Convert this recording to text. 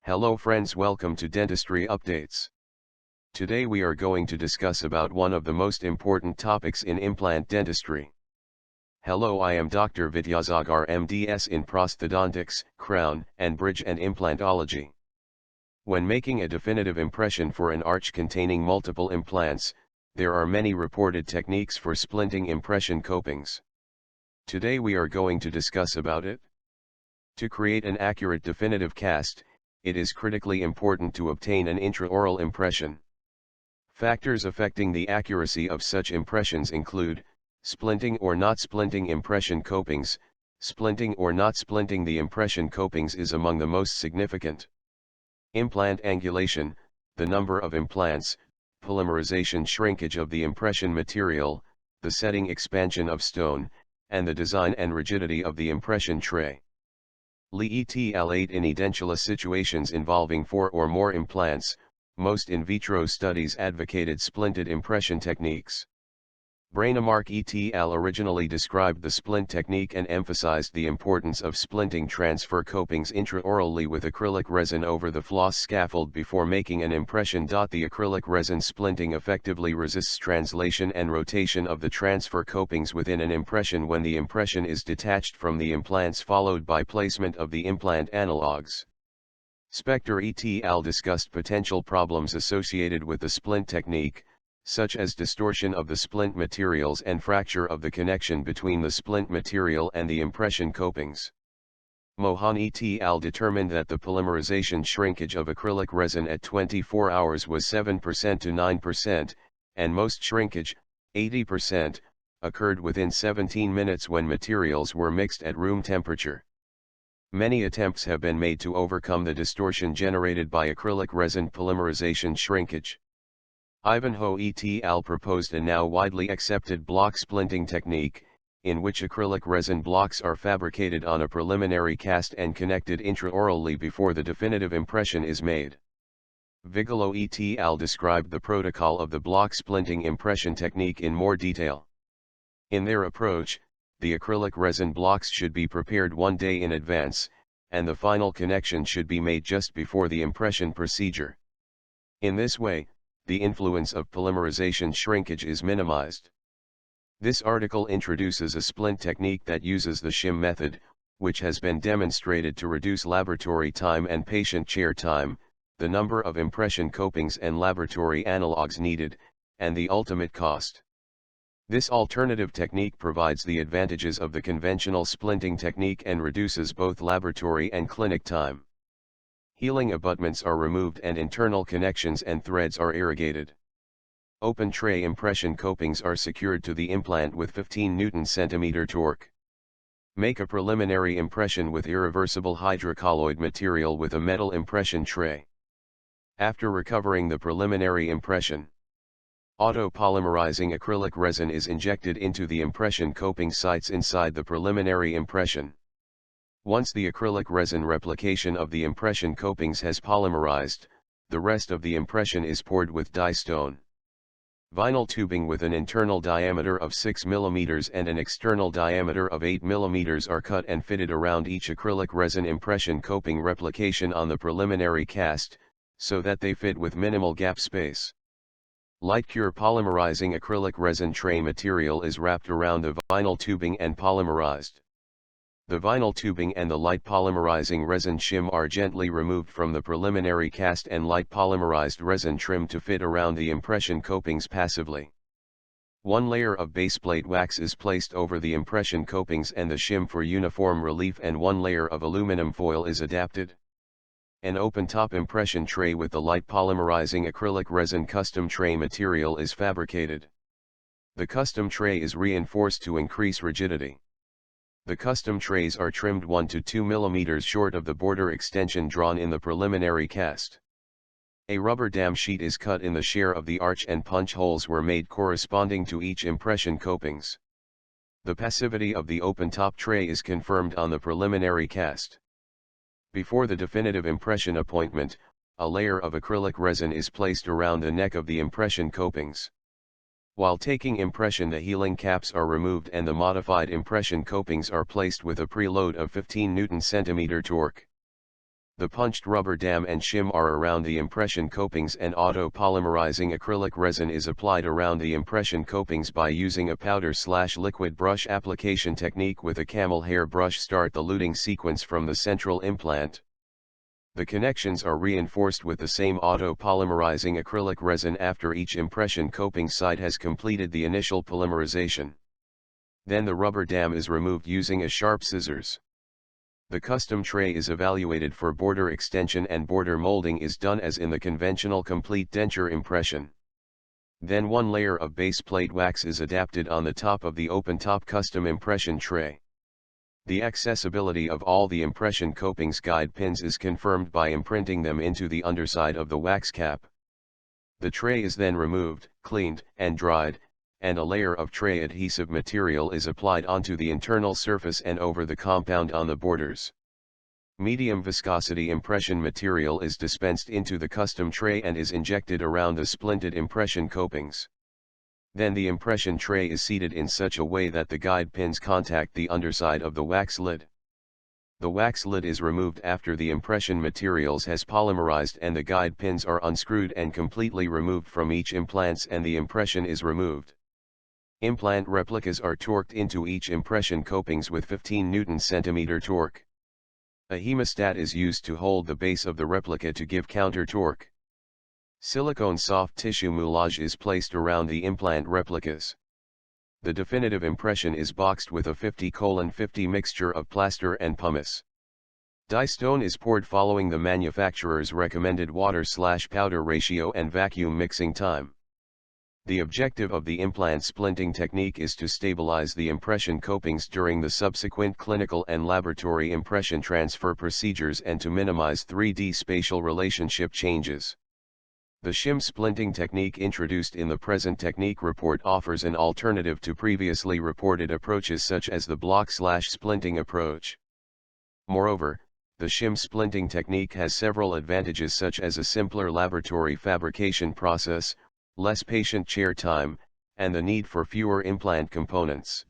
Hello friends, welcome to Dentistry Updates. Today we are going to discuss about one of the most important topics in implant dentistry. Hello, I am Dr. Vidhiyasagar M.D.S. in prosthodontics, crown and bridge and implantology. When making a definitive impression for an arch containing multiple implants, there are many reported techniques for splinting impression copings. Today we are going to discuss about it. To create an accurate definitive cast, it is critically important to obtain an intraoral impression. Factors affecting the accuracy of such impressions include splinting or not splinting impression copings. Splinting or not splinting the impression copings is among the most significant. Implant angulation, the number of implants, polymerization shrinkage of the impression material, the setting expansion of stone, and the design and rigidity of the impression tray. L8 in edentula situations involving 4 or more implants, most in vitro studies advocated splinted impression techniques. Brainamark et al. Originally described the splint technique and emphasized the importance of splinting transfer copings intraorally with acrylic resin over the floss scaffold before making an impression. The acrylic resin splinting effectively resists translation and rotation of the transfer copings within an impression when the impression is detached from the implants, followed by placement of the implant analogs. Spector et al. Discussed potential problems associated with the splint technique, such as distortion of the splint materials and fracture of the connection between the splint material and the impression copings. Mohan et al. Determined that the polymerization shrinkage of acrylic resin at 24 hours was 7% to 9%, and most shrinkage, 80%, occurred within 17 minutes when materials were mixed at room temperature. Many attempts have been made to overcome the distortion generated by acrylic resin polymerization shrinkage. Ivanhoe et al. Proposed a now widely accepted block splinting technique, in which acrylic resin blocks are fabricated on a preliminary cast and connected intraorally before the definitive impression is made. Vigolo et al. Described the protocol of the block splinting impression technique in more detail. In their approach, the acrylic resin blocks should be prepared 1 day in advance, and the final connection should be made just before the impression procedure. In this way, the influence of polymerization shrinkage is minimized. This article introduces a splint technique that uses the shim method, which has been demonstrated to reduce laboratory time and patient chair time, the number of impression copings and laboratory analogs needed, and the ultimate cost. This alternative technique provides the advantages of the conventional splinting technique and reduces both laboratory and clinic time. Healing abutments are removed and internal connections and threads are irrigated. Open tray impression copings are secured to the implant with 15 Newton-centimeter torque. Make a preliminary impression with irreversible hydrocolloid material with a metal impression tray. After recovering the preliminary impression, auto-polymerizing acrylic resin is injected into the impression coping sites inside the preliminary impression. Once the acrylic resin replication of the impression copings has polymerized, the rest of the impression is poured with dye stone. Vinyl tubing with an internal diameter of 6 mm and an external diameter of 8 mm are cut and fitted around each acrylic resin impression coping replication on the preliminary cast, so that they fit with minimal gap space. Light cure polymerizing acrylic resin tray material is wrapped around the vinyl tubing and polymerized. The vinyl tubing and the light polymerizing resin shim are gently removed from the preliminary cast and light polymerized resin trim to fit around the impression copings passively. One layer of baseplate wax is placed over the impression copings and the shim for uniform relief, and one layer of aluminum foil is adapted. An open-top impression tray with the light polymerizing acrylic resin custom tray material is fabricated. The custom tray is reinforced to increase rigidity. The custom trays are trimmed 1 to 2 mm short of the border extension drawn in the preliminary cast. A rubber dam sheet is cut in the share of the arch and punch holes were made corresponding to each impression copings. The passivity of the open-top tray is confirmed on the preliminary cast. Before the definitive impression appointment, a layer of acrylic resin is placed around the neck of the impression copings. While taking impression, the healing caps are removed and the modified impression copings are placed with a preload of 15 Newton-centimeter torque. The punched rubber dam and shim are around the impression copings, and auto-polymerizing acrylic resin is applied around the impression copings by using a powder/liquid brush application technique with a camel hair brush. Start the luting sequence from the central implant. The connections are reinforced with the same auto-polymerizing acrylic resin after each impression coping site has completed the initial polymerization. Then the rubber dam is removed using a sharp scissors. The custom tray is evaluated for border extension, and border molding is done as in the conventional complete denture impression. Then one layer of base plate wax is adapted on the top of the open-top custom impression tray. The accessibility of all the impression copings guide pins is confirmed by imprinting them into the underside of the wax cap. The tray is then removed, cleaned, and dried, and a layer of tray adhesive material is applied onto the internal surface and over the compound on the borders. Medium viscosity impression material is dispensed into the custom tray and is injected around the splinted impression copings. Then the impression tray is seated in such a way that the guide pins contact the underside of the wax lid. The wax lid is removed after the impression materials has polymerized and the guide pins are unscrewed and completely removed from each implants, and the impression is removed. Implant replicas are torqued into each impression copings with 15 Newton-centimeter torque. A hemostat is used to hold the base of the replica to give counter torque. Silicone soft tissue moulage is placed around the implant replicas. The definitive impression is boxed with a 50:50 mixture of plaster and pumice. Die stone is poured following the manufacturer's recommended water/powder ratio and vacuum mixing time. The objective of the implant splinting technique is to stabilize the impression copings during the subsequent clinical and laboratory impression transfer procedures and to minimize 3D spatial relationship changes. The shim splinting technique introduced in the present technique report offers an alternative to previously reported approaches such as the block/splinting approach. Moreover, the shim splinting technique has several advantages such as a simpler laboratory fabrication process, less patient chair time, and the need for fewer implant components.